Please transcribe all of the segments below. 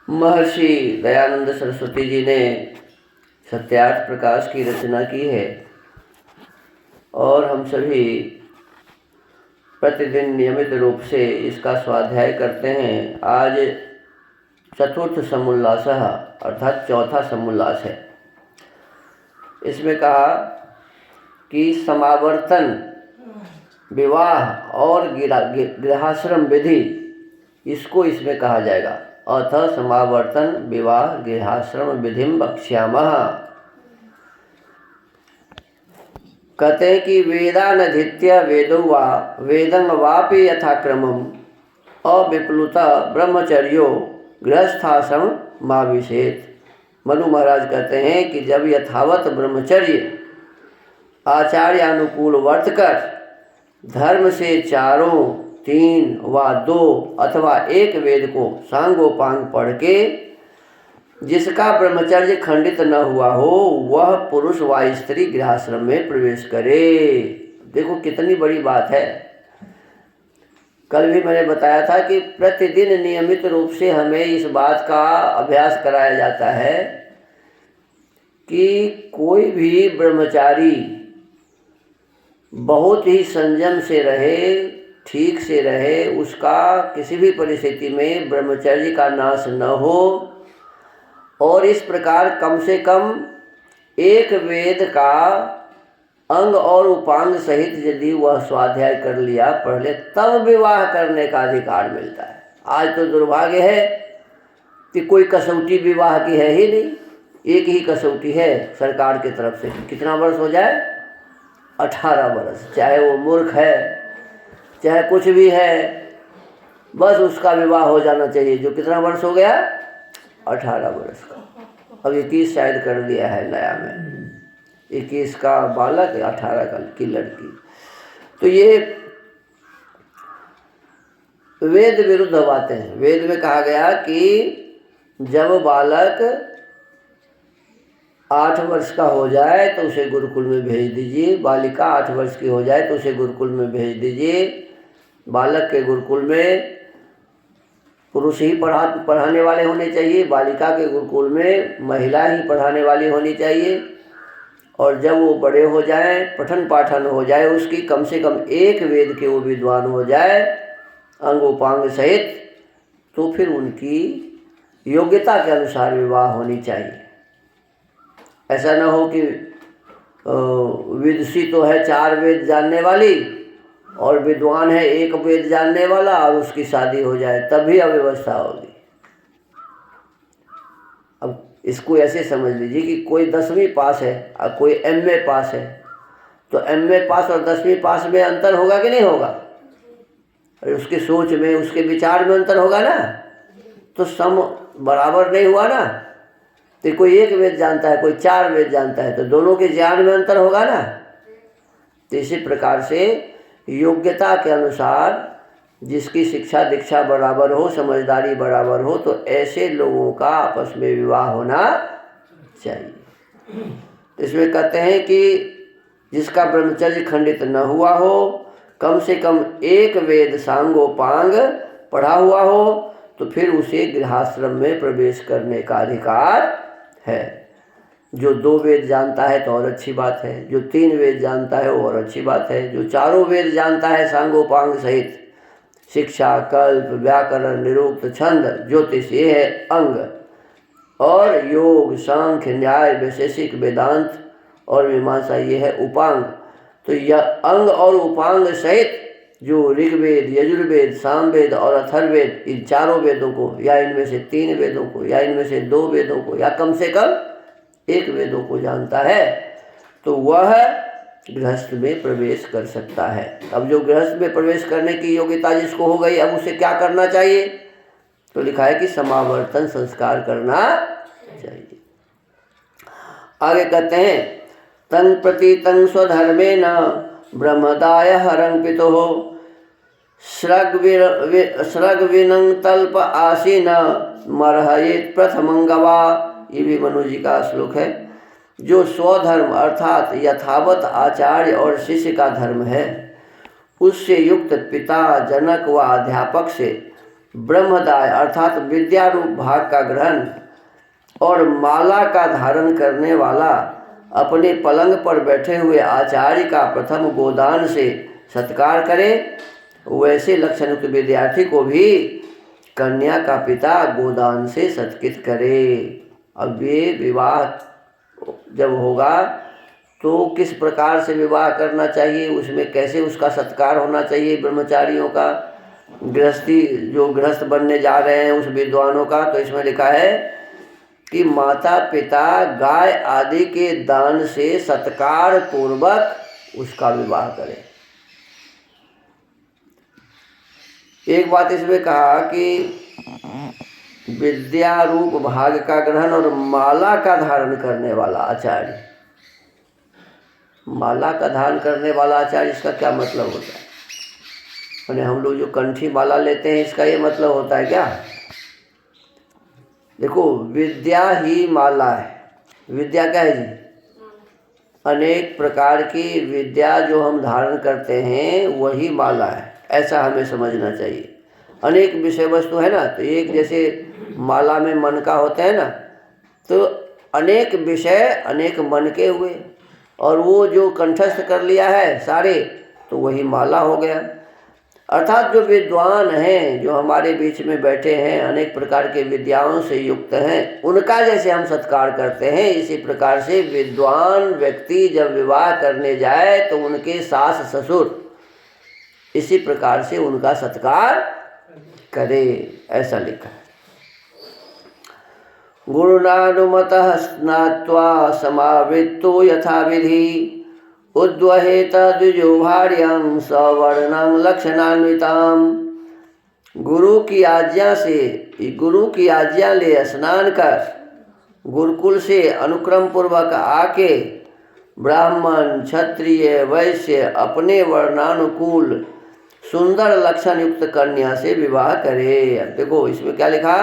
महर्षि दयानंद सरस्वती जी ने सत्यार्थ प्रकाश की रचना की है और हम सभी प्रतिदिन नियमित रूप से इसका स्वाध्याय करते हैं। आज चतुर्थ समुल्लास अर्थात चौथा समुल्लास है। इसमें कहा कि समावर्तन, विवाह और गृहाश्रम विधि, इसको इसमें कहा जाएगा। अथ समावर्तन विवाह गृहाश्रम विधिम वक्ष्यामः। कहते हैं कि वेदानधीत्य वेदं वापि यथाक्रमम् अविप्लुत ब्रह्मचर्यो गृहस्थाश्रम माविशेत। मनु महाराज कहते हैं कि जब यथावत ब्रह्मचर्य आचार्यानुकूल वर्तकर धर्म से चारों, 3 व 2 अथवा 1 वेद को सांगोपांग पढ़ के जिसका ब्रह्मचर्य खंडित न हुआ हो, वह पुरुष व स्त्री गृहाश्रम में प्रवेश करे। देखो कितनी बड़ी बात है। कल भी मैंने बताया था कि प्रतिदिन नियमित रूप से हमें इस बात का अभ्यास कराया जाता है कि कोई भी ब्रह्मचारी बहुत ही संयम से रहे, ठीक से रहे, उसका किसी भी परिस्थिति में ब्रह्मचर्य का नाश न हो। और इस प्रकार कम से कम 1 वेद का अंग और उपांग सहित यदि वह स्वाध्याय कर लिया, पढ़ ले, तब विवाह करने का अधिकार मिलता है। आज तो दुर्भाग्य है कि कोई कसौटी विवाह की है ही नहीं। एक ही कसौटी है सरकार की तरफ से, कितना वर्ष हो जाए? 18 वर्ष। चाहे वो मूर्ख है, चाहे कुछ भी है, बस उसका विवाह हो जाना चाहिए। जो कितना वर्ष हो गया? 18 वर्ष का। अब 21 शायद कर दिया है नया में। 21 का बालक, 18 का की लड़की। तो ये वेद विरुद्ध बातें हैं। वेद में कहा गया कि जब बालक 8 वर्ष का हो जाए तो उसे गुरुकुल में भेज दीजिए। बालिका 8 वर्ष की हो जाए तो उसे गुरुकुल में भेज दीजिए। बालक के गुरुकुल में पुरुष ही पढ़ाने वाले होने चाहिए, बालिका के गुरुकुल में महिला ही पढ़ाने वाली होनी चाहिए। और जब वो बड़े हो जाएं, पठन पाठन हो जाए उसकी, कम से कम 1 वेद के वो विद्वान हो जाए अंगोपांग सहित, तो फिर उनकी योग्यता के अनुसार विवाह होनी चाहिए। ऐसा न हो कि विदुषी तो है 4 वेद जानने वाली और विद्वान है 1 वेद जानने वाला और उसकी शादी हो जाए, तब भी अव्यवस्था होगी। अब इसको ऐसे समझ लीजिए कि कोई 10वीं पास है और कोई MA पास है, तो MA पास और 10वीं पास में अंतर होगा कि नहीं होगा? और उसकी सोच में, उसके विचार में अंतर होगा ना, तो सम बराबर नहीं हुआ ना। तो कोई 1 वेद जानता है, कोई 4 वेद जानता है, तो दोनों के ज्ञान में अंतर होगा ना। तो इसी प्रकार से योग्यता के अनुसार जिसकी शिक्षा दीक्षा बराबर हो, समझदारी बराबर हो, तो ऐसे लोगों का आपस में विवाह होना चाहिए। इसमें कहते हैं कि जिसका ब्रह्मचर्य खंडित न हुआ हो, कम से कम 1 वेद सांगोपांग पढ़ा हुआ हो, तो फिर उसे गृहाश्रम में प्रवेश करने का अधिकार है। जो 2 वेद जानता है तो और अच्छी बात है, जो 3 वेद जानता है वो और अच्छी बात है, जो चारों वेद जानता है सांगोपांग सहित, शिक्षा, कल्प, व्याकरण, निरुक्त, छंद, ज्योतिष, ये है अंग, और योग, सांख्य, न्याय, वैशेषिक, वेदांत और मीमांसा, ये है उपांग। तो यह अंग और उपांग सहित जो ऋग्वेद, यजुर्वेद, सामवेद और अथर्ववेद, इन चारों वेदों को, या इनमें से 3 वेदों को, या इनमें से 2 वेदों को, या कम से कम 1 वेदों को जानता है, तो वह गृहस्थ में प्रवेश कर सकता है। अब जो गृहस्थ में प्रवेश करने की योग्यता जिसको हो गई, अब उसे क्या करना चाहिए? तो लिखा है कि समावर्तन संस्कार करना चाहिए। आगे कहते हैं, तं प्रति तं स्वधर्मेण ब्रह्मदाय हरं पितुः स्रग विनं तल्प आसीन मरहयेत प्रथमंगवा। ये भी मनु जी का श्लोक है। जो स्वधर्म अर्थात यथावत आचार्य और शिष्य का धर्म है, उससे युक्त पिता, जनक व अध्यापक से ब्रह्मदाय अर्थात विद्या रूप भाग का ग्रहण और माला का धारण करने वाला अपने पलंग पर बैठे हुए आचार्य का प्रथम गोदान से सत्कार करे, वैसे लक्षणयुक्त विद्यार्थी को भी कन्या का पिता गोदान से सत्कृत करे। अब ये विवाह जब होगा तो किस प्रकार से विवाह करना चाहिए, उसमें कैसे उसका सत्कार होना चाहिए ब्रह्मचारियों का, गृहस्थी जो गृहस्थ बनने जा रहे हैं उस विद्वानों का, तो इसमें लिखा है कि माता पिता गाय आदि के दान से सत्कार पूर्वक उसका विवाह करें। एक बात इसमें कहा कि विद्या रूप भाग का ग्रहण और माला का धारण करने वाला आचार्य। माला का धारण करने वाला आचार्य, इसका क्या मतलब होता है? यानी हम लोग जो कंठी माला लेते हैं इसका ये मतलब होता है क्या? देखो, विद्या ही माला है। विद्या क्या है जी? अनेक प्रकार की विद्या जो हम धारण करते हैं वही माला है, ऐसा हमें समझना चाहिए। अनेक विषय वस्तु है ना, तो एक जैसे माला में मन का होते हैं ना, तो अनेक विषय अनेक मन के हुए, और वो जो कंठस्थ कर लिया है सारे, तो वही माला हो गया। अर्थात जो विद्वान हैं, जो हमारे बीच में बैठे हैं, अनेक प्रकार के विद्याओं से युक्त हैं, उनका जैसे हम सत्कार करते हैं, इसी प्रकार से विद्वान व्यक्ति जब विवाह करने जाए तो उनके सास ससुर इसी प्रकार से उनका सत्कार करे, ऐसा लिखा है। गुरुणानुमतः स्नात्वा समावृत्तो यथा विधि उद्वहेत द्विजो भार्यं सवर्णं लक्षणान्विताम्। गुरु की आज्ञा से, गुरु की आज्ञा ले स्नान कर गुरुकुल से अनुक्रम पूर्वक आके ब्राह्मण क्षत्रिय वैश्य अपने वर्णानुकूल सुंदर लक्षण युक्त कन्या से विवाह करे। अब देखो इसमें क्या लिखा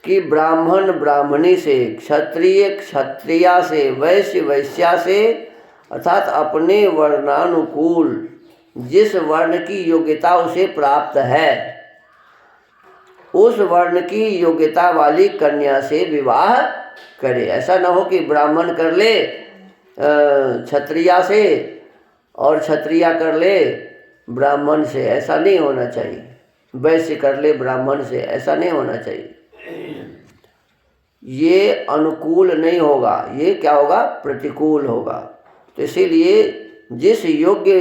कि ब्राह्मण ब्राह्मणी से, क्षत्रिय क्षत्रिया से, वैश्य वैश्या से, अर्थात अपने वर्णानुकूल जिस वर्ण की योग्यता उसे प्राप्त है उस वर्ण की योग्यता वाली कन्या से विवाह करे। ऐसा न हो कि ब्राह्मण कर ले क्षत्रिया से और क्षत्रिया कर ले ब्राह्मण से, ऐसा नहीं होना चाहिए। वैश्य कर ले ब्राह्मण से, ऐसा नहीं होना चाहिए। ये अनुकूल नहीं होगा, ये क्या होगा? प्रतिकूल होगा। तो इसीलिए जिस योग्य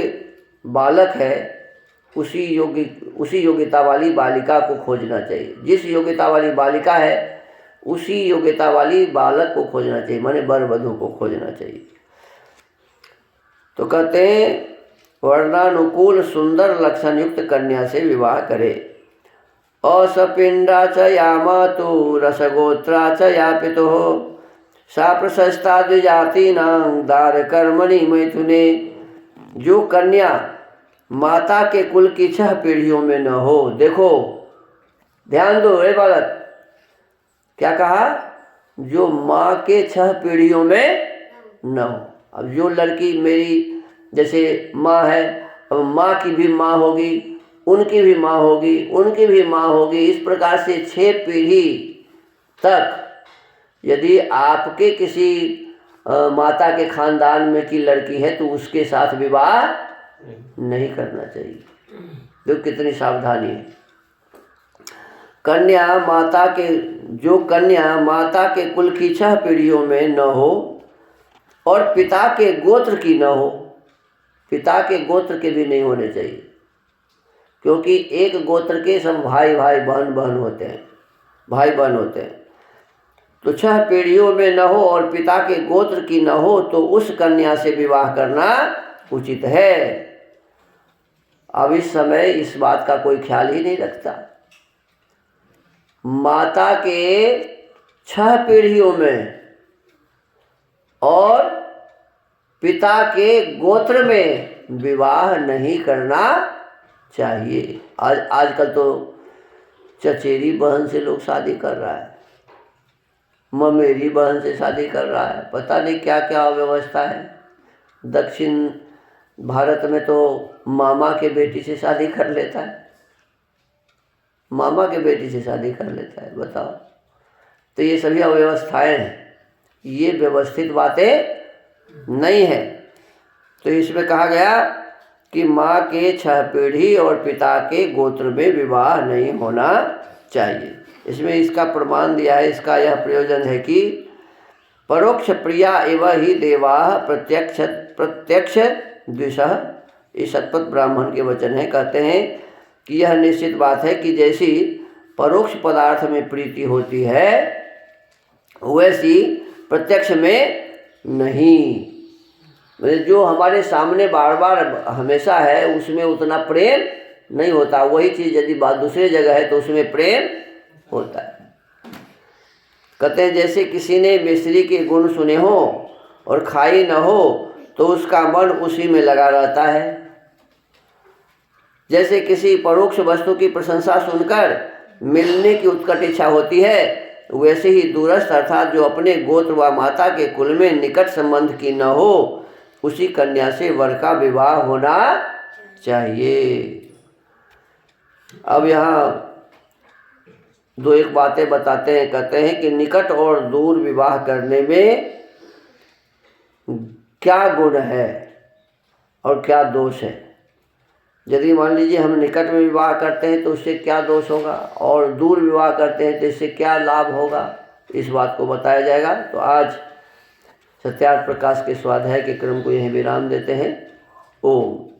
बालक है उसी योग्यता वाली बालिका को खोजना चाहिए। जिस योग्यता वाली बालिका है उसी योग्यता वाली बालक को खोजना चाहिए, माने वर वधू को खोजना चाहिए। तो कहते हैं वर्णानुकूल सुंदर लक्षण युक्त कन्या से विवाह करे। असपिंडा च या मातु रसगोत्रा च या पितुः सा प्रशस्ता द्विजातीनां दार कर्मणि मैथुने। जो कन्या माता के कुल की 6 पीढ़ियों में न हो। देखो ध्यान दो, हे बालक, क्या कहा? जो माँ के 6 पीढ़ियों में न हो। अब जो लड़की मेरी जैसे माँ है, अब माँ की भी माँ होगी, उनकी भी माँ होगी, उनकी भी माँ होगी, इस प्रकार से 6 पीढ़ी तक यदि आपके किसी माता के खानदान में की लड़की है तो उसके साथ विवाह नहीं करना चाहिए। तो कितनी सावधानी है। जो कन्या माता के कुल की 6 पीढ़ियों में न हो और पिता के गोत्र की न हो, पिता के गोत्र के भी नहीं होने चाहिए, क्योंकि एक गोत्र के सब भाई भाई बहन बहन होते हैं, भाई बहन होते हैं। तो 6 पीढ़ियों में न हो और पिता के गोत्र की न हो तो उस कन्या से विवाह करना उचित है। अब इस समय इस बात का कोई ख्याल ही नहीं रखता। माता के 6 पीढ़ियों में और पिता के गोत्र में विवाह नहीं करना चाहिए। आजकल तो चचेरी बहन से लोग शादी कर रहा है, ममेरी बहन से शादी कर रहा है, पता नहीं क्या क्या व्यवस्था है। दक्षिण भारत में तो मामा के बेटी से शादी कर लेता है, मामा के बेटी से शादी कर लेता है, बताओ। तो ये सभी अव्यवस्थाएं हैं, ये व्यवस्थित बातें नहीं है। तो इसमें कहा गया कि माँ के 6 पीढ़ी और पिता के गोत्र में विवाह नहीं होना चाहिए। इसमें इसका प्रमाण दिया है, इसका यह प्रयोजन है कि परोक्ष प्रिया एव ही देवाः प्रत्यक्ष द्विषः, इस शतपथ ब्राह्मण के वचन है। कहते हैं कि यह निश्चित बात है कि जैसी परोक्ष पदार्थ में प्रीति होती है वैसी प्रत्यक्ष में नहीं। जो हमारे सामने बार बार हमेशा है उसमें उतना प्रेम नहीं होता। वही चीज़ यदि बात दूसरी जगह है तो उसमें प्रेम होता है। कहते हैं जैसे किसी ने मिस्री के गुण सुने हो और खाई न हो तो उसका मन उसी में लगा रहता है। जैसे किसी परोक्ष वस्तु की प्रशंसा सुनकर मिलने की उत्कट इच्छा होती है, वैसे ही दूरस्थ अर्थात जो अपने गोत्र व माता के कुल में निकट संबंध की न हो उसी कन्या से वर का विवाह होना चाहिए। अब यहाँ 2-1 बातें बताते हैं। कहते हैं कि निकट और दूर विवाह करने में क्या गुण है और क्या दोष है। यदि मान लीजिए हम निकट में विवाह करते हैं तो उससे क्या दोष होगा, और दूर विवाह करते हैं तो इससे क्या लाभ होगा, इस बात को बताया जाएगा। तो आज सत्यार्थ प्रकाश के स्वाध्याय के क्रम को यहीं विराम देते हैं। ओम।